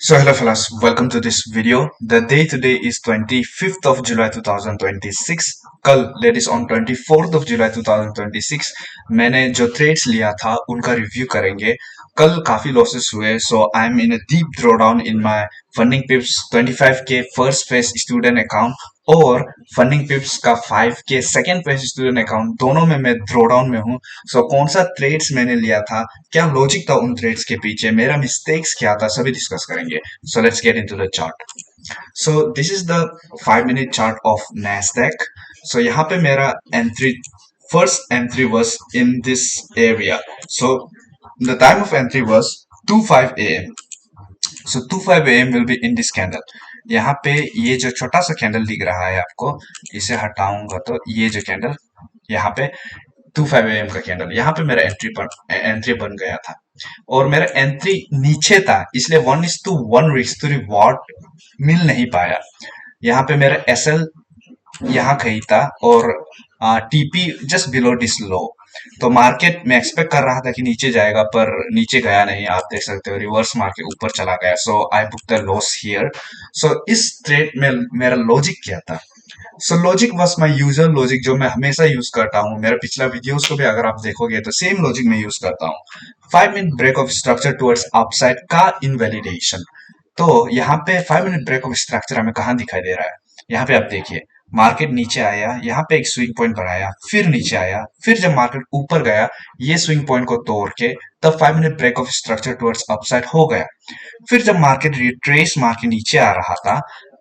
So hello fellas, welcome to this video. The day today is 25th of July 2026. कल that is on 24th of July 2026 मैंने जो trades लिया था उनका review करेंगे. कल काफी लॉसेस हुए, so I'm in a deep drawdown in my funding पिप्स 25k first phase student account और फंडिंग पिप्स का 5k second phase student account. दोनों में मैं ड्रॉडाउन में हूँ. सो कौन सा ट्रेड्स मैंने लिया था, क्या लॉजिक था उन ट्रेड्स के पीछे, मेरा मिस्टेक्स क्या था, सभी डिस्कस करेंगे. So let's get into the chart. So this is the 5 minute chart of Nasdaq. So यहाँ पे मेरा entry, first entry was in this area. So the time of entry was 2:05 a.m. So 2:05 a.m. will be in this candle. यहाँ पे ये जो छोटा सा candle दिख रहा है आपको, इसे हटाऊंगा तो ये जो कैंडल यहाँ पे 2:05 a.m. का कैंडल, यहाँ पे मेरा एंट्री बन गया था और मेरा एंट्री नीचे था, इसलिए 1:1 रिस्क टू रिवॉर्ड मिल नहीं पाया. यहाँ पे मेरा एसएल यहाँ कहीं था और TP just below this low. तो मार्केट में एक्सपेक्ट कर रहा था कि नीचे जाएगा, पर नीचे गया नहीं. आप देख सकते हो रिवर्स मार्केट ऊपर चला गया. So I book the loss here. So इस ट्रेड में मेरा लॉजिक क्या था? So logic was my user logic, जो मैं हमेशा यूज करता हूँ. मेरा पिछला वीडियोस को भी अगर आप देखोगे तो सेम लॉजिक में यूज करता हूँ. 5 minute break of structure towards upside का इनवैलिडेशन. तो यहाँ पे 5 मिनट ब्रेक ऑफ स्ट्रक्चर हमें कहाँ दिखाई दे रहा है? यहाँ पे आप देखिए, मार्केट नीचे आया, यहाँ पे एक स्विंग पॉइंट बनाया, फिर नीचे आया, फिर जब मार्केट ऊपर गया ये स्विंग पॉइंट को तोड़ के तब 5 minute break of structure towards upside हो गया. फिर जब मार्केट रिट्रेस मार के नीचे आ रहा था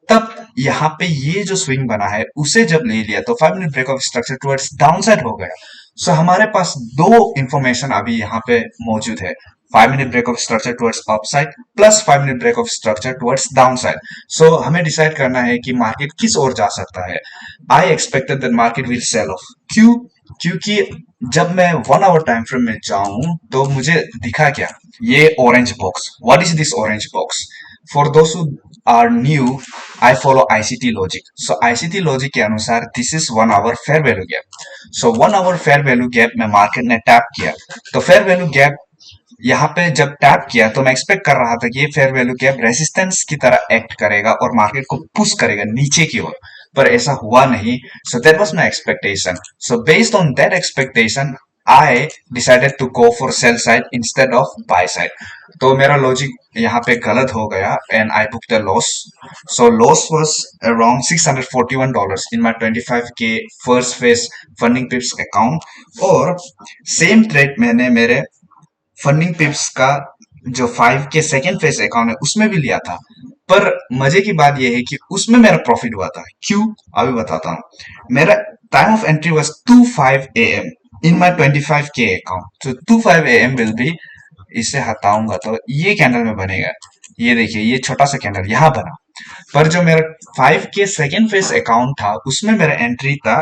तब यहाँ पे ये जो स्विंग बना है उसे जब ले लिया तो 5 minute break of structure towards downside हो गया. सो हमारे पास दो इंफॉर्मेशन अभी यहाँ पे मौजूद है. 5 minute break of structure towards upside plus 5 minute break of structure towards downside. So हमें डिसाइड करना है कि मार्केट किस ओर जा सकता है. I expected that market will sell off. क्यों? क्योंकि जब मैं 1 आवर टाइम फ्रेम में जाऊं तो मुझे दिखा क्या, ये orange box. What is this orange box? For those who are new, I follow ICT logic. So ICT logic के अनुसार this is 1 hour fair value gap. So 1 hour fair value gap में मार्केट ने tap किया. तो fair value gap यहाँ पे जब tap किया तो मैं एक्सपेक्ट कर रहा था कि ये फेयर वैल्यू गैप रेजिस्टेंस की तरह एक्ट करेगा और मार्केट को पुश करेगा नीचे की ओर, पर ऐसा हुआ नहीं. So that was my expectation. So based on that expectation I decided to go for sell side instead of buy side. तो मेरा लॉजिक यहाँ पे गलत हो गया and I book the loss. So loss was around $641 in my 25k first phase funding pips account. और same trade मैंने मेरे फंडिंग पिप्स का जो 5k सेकेंड फेज अकाउंट है उसमें भी लिया था. पर मजे की बात यह है कि उसमें मेरा प्रॉफिट हुआ था. क्यों? अभी बताता हूँ. मेरा time of entry was 2:05 a.m. In my 25k account. तो 2:05 a.m. विल बी, इसे हटाऊंगा तो ये कैंडल में बनेगा. ये देखिए, ये छोटा सा कैंडल यहाँ बना. पर जो मेरा 5k सेकेंड फेज अकाउंट था उसमें मेरा एंट्री था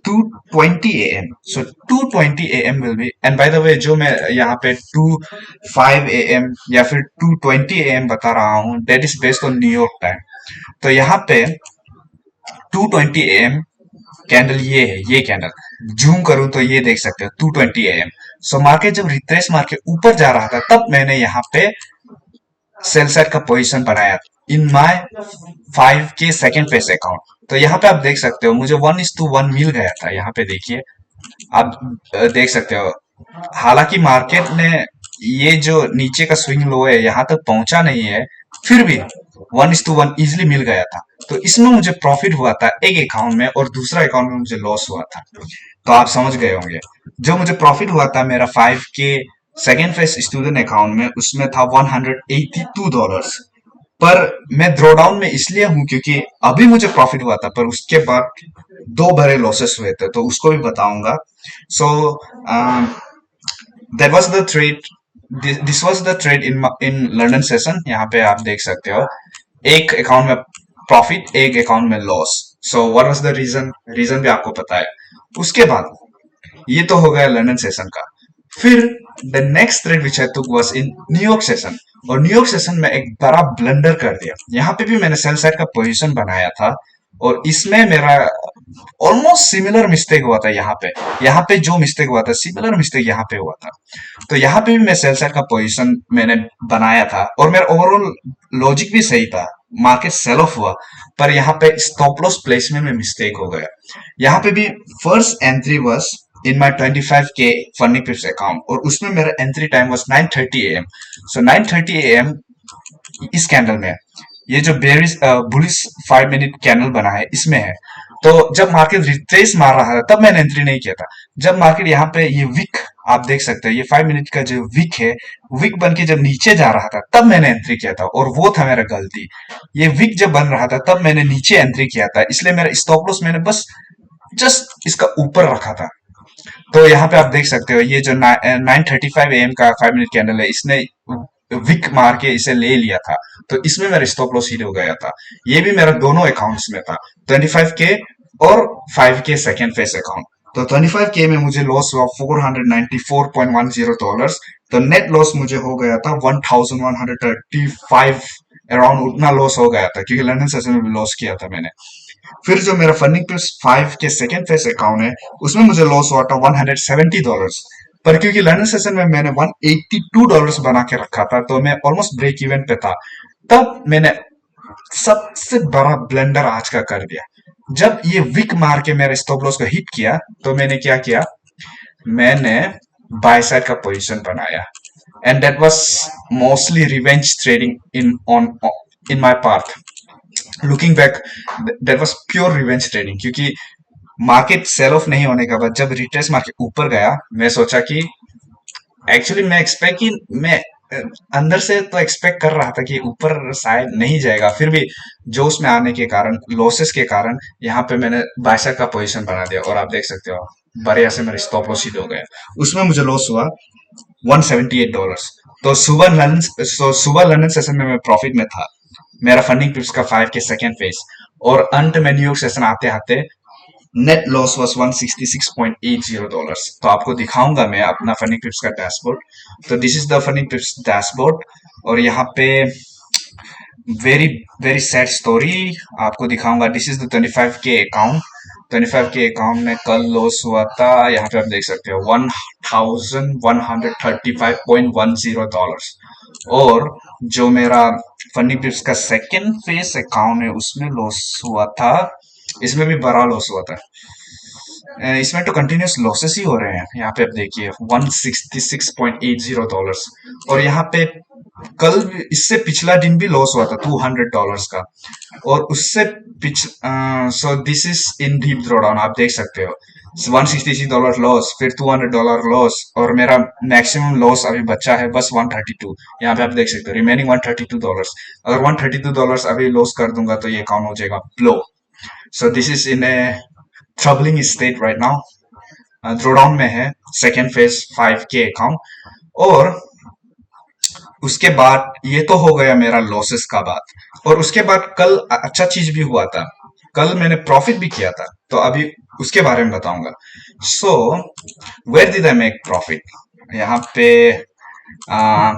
2:20 a.m. So 2:20 a.m. Will be, and by the way जो मैं यहाँ पे 2:05 a.m. या फिर 2:20 a.m. बता रहा हूँ that is based on New York time. तो यहाँ पे 2:20 a.m. कैंडल ये है, ये कैंडल जूम करूं तो ये देख सकते हो 2:20 a.m. सो मार्केट जब रिट्रेस मार के ऊपर जा रहा था तब मैंने यहाँ पे सेल साइड का पोजीशन बनाया in my 5k second phase account. तो यहाँ पे आप देख सकते हो मुझे 1:1 मिल गया था. यहाँ पे देखिए, आप देख सकते हो. हालांकि मार्केट ने ये जो नीचे का स्विंग लो है यहाँ तक पहुंचा नहीं है, फिर भी 1:1 इजिली मिल गया था. तो इसमें मुझे प्रॉफिट हुआ था एक अकाउंट में और दूसरा अकाउंट में मुझे लॉस हुआ था. तो आप समझ गए होंगे. जो मुझे प्रॉफिट हुआ था मेरा 5k second phase student account में, उसमें था $182. पर मैं ड्रॉडाउन में इसलिए हूं क्योंकि अभी मुझे प्रॉफिट हुआ था, पर उसके बाद दो बड़े लॉसेस हुए थे, तो उसको भी बताऊंगा. सो that was the trade. This was the trade in London session. यहाँ पे आप देख सकते हो एक अकाउंट में प्रॉफिट, एक अकाउंट में loss. So what was the reason? Reason भी आपको पता है. उसके बाद ये तो हो गया लंदन सेशन का. फिर the next trade which I took was in New York session. और न्यूयॉर्क सेशन में एक बड़ा ब्लंडर कर दिया. यहाँ पे भी मैंने सेल साइड का पोजीशन बनाया था और इसमें मेरा ऑलमोस्ट सिमिलर मिस्टेक हुआ था यहाँ पे जो मिस्टेक हुआ था सिमिलर मिस्टेक यहाँ पे हुआ था। तो यहाँ पे भी मैं सेल साइड का पोजीशन मैंने बनाया था और मेरा ओवरऑल लॉजिक भी सही था, मार्केट सेल ऑफ हुआ, पर यहाँ पे स्टॉप लॉस प्लेसमेंट में मिस्टेक हो गया। यहाँ पे भी first entry was in my 25K funding pips account और उसमें मेरा entry time was 9:30 AM। So 9:30 AM इस कैंडल में ये जो बेरिश बुलिश 5 मिनट कैंडल बना है इसमें है। तो जब मार्केट रिट्रेस मार रहा था तब मैंने एंट्री नहीं किया था। जब मार्केट यहाँ पे ये विक आप देख सकते हैं, ये 5 मिनट का जो विक है, विक बन के जब नीचे जा रहा था तब मैंने एंट्री किया था और वो था मेरा गलती। ये विक जब बन रहा था तब मैंने नीचे एंट्री किया था, इसलिए मेरा स्टॉप लॉस मैंने बस जस्ट इसका ऊपर रखा था। तो यहाँ पे आप देख सकते हो ये जो 9:35 AM का 5 मिनट कैंडल है, इसने विक मार के इसे ले लिया था, तो इसमें मेरा स्टॉप लॉस हिट हो गया था। ये भी मेरा दोनों अकाउंट्स में था, 25K और 5K सेकेंड फेस अकाउंट। तो 25K में मुझे लॉस हुआ $494.10। तो नेट लॉस मुझे हो गया था 1135 अराउंड, उतना लॉस हो गया था क्योंकि लंदन सेशन में भी लॉस किया था मैंने। फिर जो मेरा फंडिंग प्लस 5 के सेकेंड फेस अकाउंट है उसमें मुझे लॉस हुआ था $170। पर क्योंकि लंदन सेशन में मैंने $182 बना के रखा था तो मैं ऑलमोस्ट ब्रेक इवन पे था, तब मैंने सबसे बड़ा ब्लेंडर आज का कर दिया। जब ये विक मार के मेरे स्टॉप लॉस को हिट किया तो मैंने क्या किया, मैंने बाय साइड का पोजीशन बनाया and that was mostly revenge trading in my part. Looking back that was pure revenge trading, क्योंकि मार्केट सेल ऑफ नहीं होने के बाद जब रिट्रेस मार्केट ऊपर गया मैं सोचा कि एक्चुअली मैं एक्सपेक्ट कि मैं अंदर से तो एक्सपेक्ट कर रहा था कि ऊपर शायद नहीं जाएगा, फिर भी जोश में आने के कारण लॉसेस के कारण यहाँ पे मैंने बाइसेप का पोजीशन बना दिया और आप देख सकते हो बढ़िया से मेरे स्टॉप लॉस हिट हो गया। उसमें मुझे लॉस हुआ $178। तो सुबह लंदन सेशन में मैं प्रॉफिट में था, मेरा फंडिंग पिप्स का 5 के सेकेंड फेज, और अंत में न्यूयॉर्क सेशन आते आते नेट लॉस वाज $166.80। तो आपको दिखाऊंगा मैं अपना फंडिंग पिप्स का डैशबोर्ड। तो this is the funding पिप्स dashboard और यहाँ पे वेरी वेरी सैड स्टोरी आपको दिखाऊंगा। This is the 25K account. 25K account में कल लॉस हुआ था, यहाँ पे आप देख सकते हो $1,135.10। और जो मेरा फंडिंग पिप्स का सेकेंड फेस अकाउंट है उसमें लॉस हुआ था, इसमें भी बड़ा लॉस हुआ था। इसमें तो कंटिन्यूस लॉसेस ही हो रहे हैं। यहाँ पे आप देखिए $166.80। और यहाँ पे कल इससे पिछला दिन भी लॉस हुआ था $200 का, और उससे सो this is in deep drawdown आप देख सकते हो। $166 लॉस, फिर $200 लॉस, और मेरा मैक्सिमम लॉस अभी बचा है बस 132। यहाँ पे आप देख सकते हो रिमेनिंग $132। अगर $132 अभी लॉस कर दूंगा तो ये अकाउंट हो जाएगा blow. So this is in A troubling state right now. Drawdown में है सेकेंड फेज 5K अकाउंट। और उसके बाद ये तो हो गया मेरा लॉसेस का बात, और उसके बाद कल अच्छा चीज भी हुआ था, कल मैंने प्रॉफिट भी किया था, तो अभी उसके बारे में बताऊंगा। So where did I make profit, यहाँ पे आ,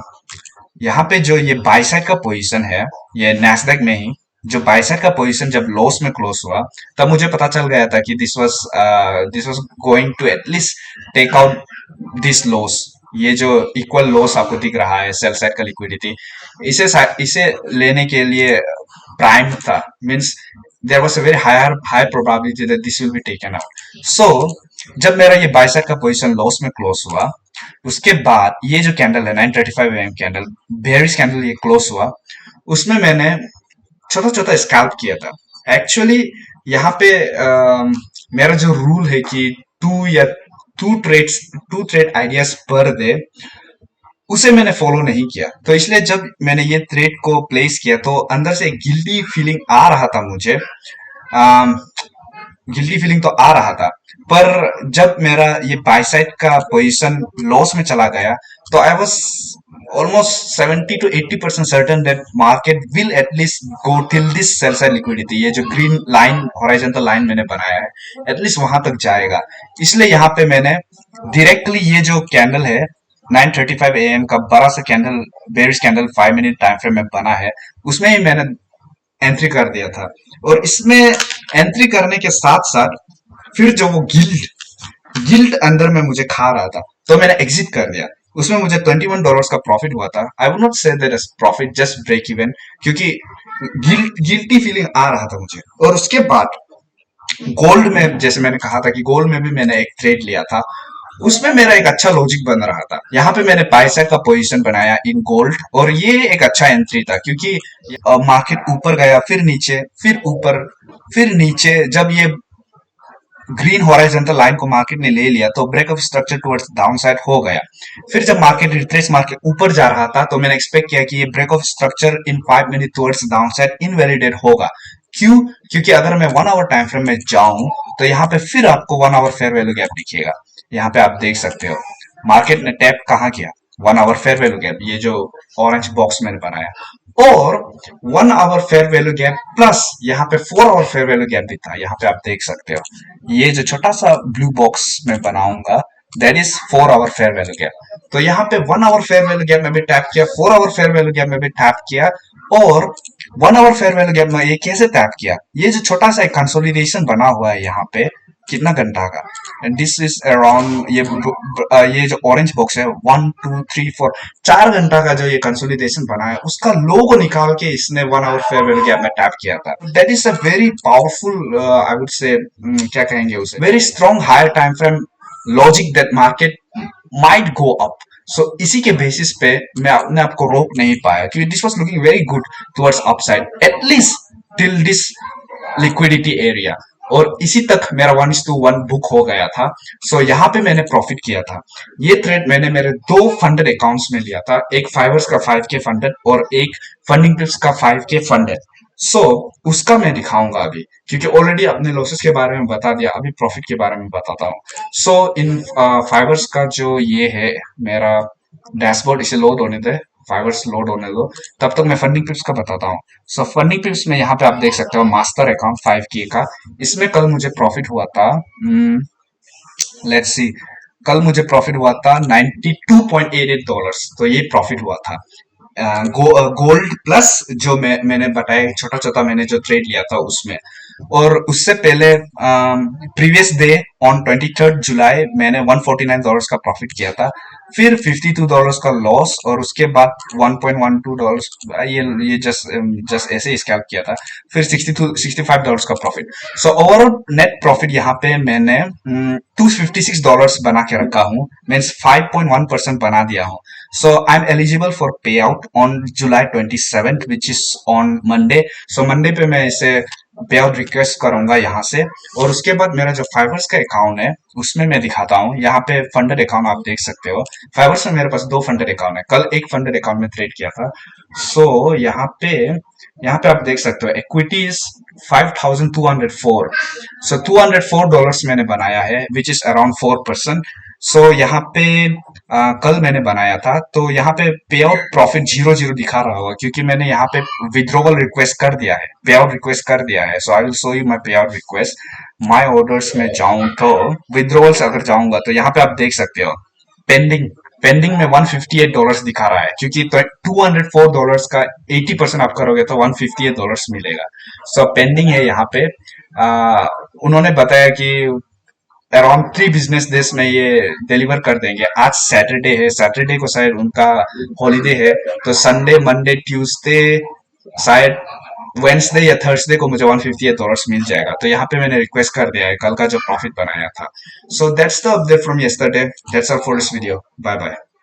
यहाँ पे जो ये बाई साइड का पोजीशन है, ये नैस्डैक में ही जो बाई साइड का पोजीशन जब लॉस में क्लोज हुआ तब मुझे पता चल गया था कि this was going to at least take out this loss. ये जो इक्वल लॉस आपको दिख रहा है सेल साइड का लिक्विडिटी, इसे लेने के लिए प्राइम था, means there was a very higher probability that this will be taken out. So जब मेरा ये बाई साइड का पोजीशन लॉस में क्लोज हुआ उसके बाद ये जो कैंडल है 9:35 AM कैंडल, बेयरिश कैंडल, ये क्लोज हुआ, उसमें मैंने छोटा छोटा स्कैल्प किया था। एक्चुअली यहाँ पे मेरा जो रूल है कि two trade ideas per day, उसे मैंने फॉलो नहीं किया, तो इसलिए जब मैंने ये ट्रेड को प्लेस किया तो अंदर से गिल्टी फीलिंग आ रहा था मुझे, गिल्टी फीलिंग तो आ रहा था। पर जब मेरा ये बाय साइड का पोजीशन लॉस में चला गया तो I was almost 70 to 80% certain that market will at least go till this sell side liquidity. ये जो ग्रीन लाइन हॉरिजॉन्टल लाइन मैंने बनाया है एटलीस्ट वहां तक जाएगा, इसलिए यहाँ पे मैंने डायरेक्टली ये जो कैंडल है 9:35 AM का बड़ा सा candle, bearish candle 5 minute time frame में बना है, उसमें ही मैंने एंट्री कर दिया था। और इसमें एंट्री करने के साथ साथ फिर जो वो गिल्ट अंदर में मुझे खा रहा था, तो मैंने एग्जिट कर दिया। उसमें मुझे $21 का प्रॉफिट हुआ था। I would not say that is profit, just break even, क्योंकि गिल्टी फीलिंग आ रहा था मुझे। और उसके बाद गोल्ड में, जैसे मैंने कहा था कि गोल्ड में भी मैंने एक ट्रेड लिया था, उसमें मेरा एक अच्छा लॉजिक बन रहा था। यहाँ पे मैंने पैसा का पोजीशन बनाया इन गोल्ड, और ये एक अच्छा एंट्री था, क्योंकि मार्केट ऊपर गया, फिर नीचे, फिर ऊपर, फिर नीचे। जब ये ग्रीन हॉराइजॉन्टल लाइन को मार्केट ने ले लिया, तो break of structure towards down side हो गया। फिर जब मार्केट रिट्रेस मार्केट ऊपर जा रहा था, तो मैंने एक्सपेक्ट किया कि ये break of structure in 5 minute towards down side invalidate होगा। क्यों? क्योंकि अगर मैं 1 आवर टाइम फ्रेम में जाऊं, तो यहाँ पे फिर आपको 1 आवर फेयर वैल्यू गैप दिखेगा। यहाँ पे आप देख सकते हो मार्केट ने टैप कहाँ किया, 1 आवर फेयर वैल्यू गैप, ये जो ऑरेंज बॉक्स मैंने बनाया, और 1 hour fair value gap plus यहाँ पे 4 आवर फेयर वैल्यू गैप भी था। यहाँ पे आप देख सकते हो, ये जो छोटा सा ब्लू बॉक्स मैं बनाऊंगा, that is 4 hour fair value gap. तो यहाँ पे 1 आवर फेयर वैल्यू गैप में भी टैप किया, 4 आवर फेयर वैल्यू गैप में भी टैप किया, और 1 आवर फेयर वैल्यू गैप में ये कैसे टैप किया, ये जो छोटा सा एक कंसोलिडेशन बना हुआ है यहाँ पे, कितना घंटा का, एंड दिस इज अराउंड, ये जो ऑरेंज बॉक्स है, 1 2 3 4, 4 घंटा का जो ये कंसोलिडेशन बना है, उसका लोगो निकाल के इसने 1 आवर फेयर वैल्यू गैप में टैप किया था। That is a very powerful, I would say, क्या कहेंगे उसे, very strong higher time frame logic that market might go up. So इसी के बेसिस पे मैं अपने आप को रोक नहीं पाया, क्योंकि this was looking very good towards upside, at least till this liquidity area, और इसी तक मेरा 1:1 बुक हो गया था। सो यहाँ पे मैंने प्रॉफिट किया था। ये ट्रेड मैंने मेरे 2 फंडेड अकाउंट्स में लिया था, एक फाइवर्स का 5K फंडेड और एक फंडिंग टिप्स का 5K फंडेड। सो उसका मैं दिखाऊंगा अभी, क्योंकि ऑलरेडी अपने लॉसेस के बारे में बता दिया, अभी प्रॉफिट के बारे में बताता हूँ। सो इन फाइवर्स का जो ये है मेरा डैशबोर्ड, इसे लोड होने दे, फाइवर्स लोड होने दो, तब तक मैं फंडिंग टिप्स का बताता हूँ। सो फंडिंग टिप्स में यहाँ पे आप देख सकते हो मास्टर अकाउंट 5K का, इसमें कल मुझे प्रॉफिट हुआ था, लेट्स सी, कल मुझे प्रॉफिट हुआ था $92.88, तो ये प्रॉफिट हुआ था। गोल्ड प्लस जो मैंने बताया, छोटा छोटा मैंने जो ट्रेड लिया था उसमें। और उससे पहले प्रीवियस डे ऑन 23 जुलाई मैंने $149 का प्रॉफिट किया था, फिर $52 का लॉस, और उसके बाद $1.12, ये जस्ट ऐसे ही स्कैल्प किया था, फिर $65 का profit. So overall net profit यहाँ पे मैंने $256 बना के रखा हूँ, मीन्स 5.1% बना दिया हूँ। So I'm eligible for payout on July 27th, which is on Monday. So Monday पे मैं इसे पेआउट रिक्वेस्ट करूंगा यहाँ से। और उसके बाद मेरा जो फाइवर्स का अकाउंट है उसमें मैं दिखाता हूँ, यहाँ पे फंडेड अकाउंट आप देख सकते हो। फाइवर्स में मेरे पास 2 फंडेड अकाउंट है, कल एक फंडेड अकाउंट में ट्रेड किया था। सो यहाँ पे आप देख सकते हो इक्विटी इज 5204। सो $204 मैंने बनाया है, विच इज अराउंड 4%। सो यहाँ पे कल मैंने बनाया था, तो यहाँ पे पे आउट प्रॉफिट 0 दिखा रहा होगा, क्योंकि मैंने यहाँ पे विड्रॉवल रिक्वेस्ट कर दिया है, पे आउट रिक्वेस्ट कर दिया है। So I will show you my payout request. My orders में जाऊं तो विड्रॉवल्स अगर जाऊंगा तो यहाँ पे आप देख सकते हो पेंडिंग में $158 दिखा रहा है, क्योंकि तो $204 का 80% आप करोगे तो $158 मिलेगा। सो पेंडिंग है यहाँ पे। उन्होंने बताया कि अराउंड 3 बिजनेस डेज में ये डिलीवर कर देंगे। आज सैटरडे है, सैटरडे को शायद उनका हॉलीडे है, तो संडे मंडे ट्यूसडे शायद वेंसडे या थर्सडे को मुझे $158 मिल जाएगा। तो यहाँ पे मैंने रिक्वेस्ट कर दिया है कल का जो प्रॉफिट बनाया था। So that's the update from yesterday. That's all for this video. Bye bye.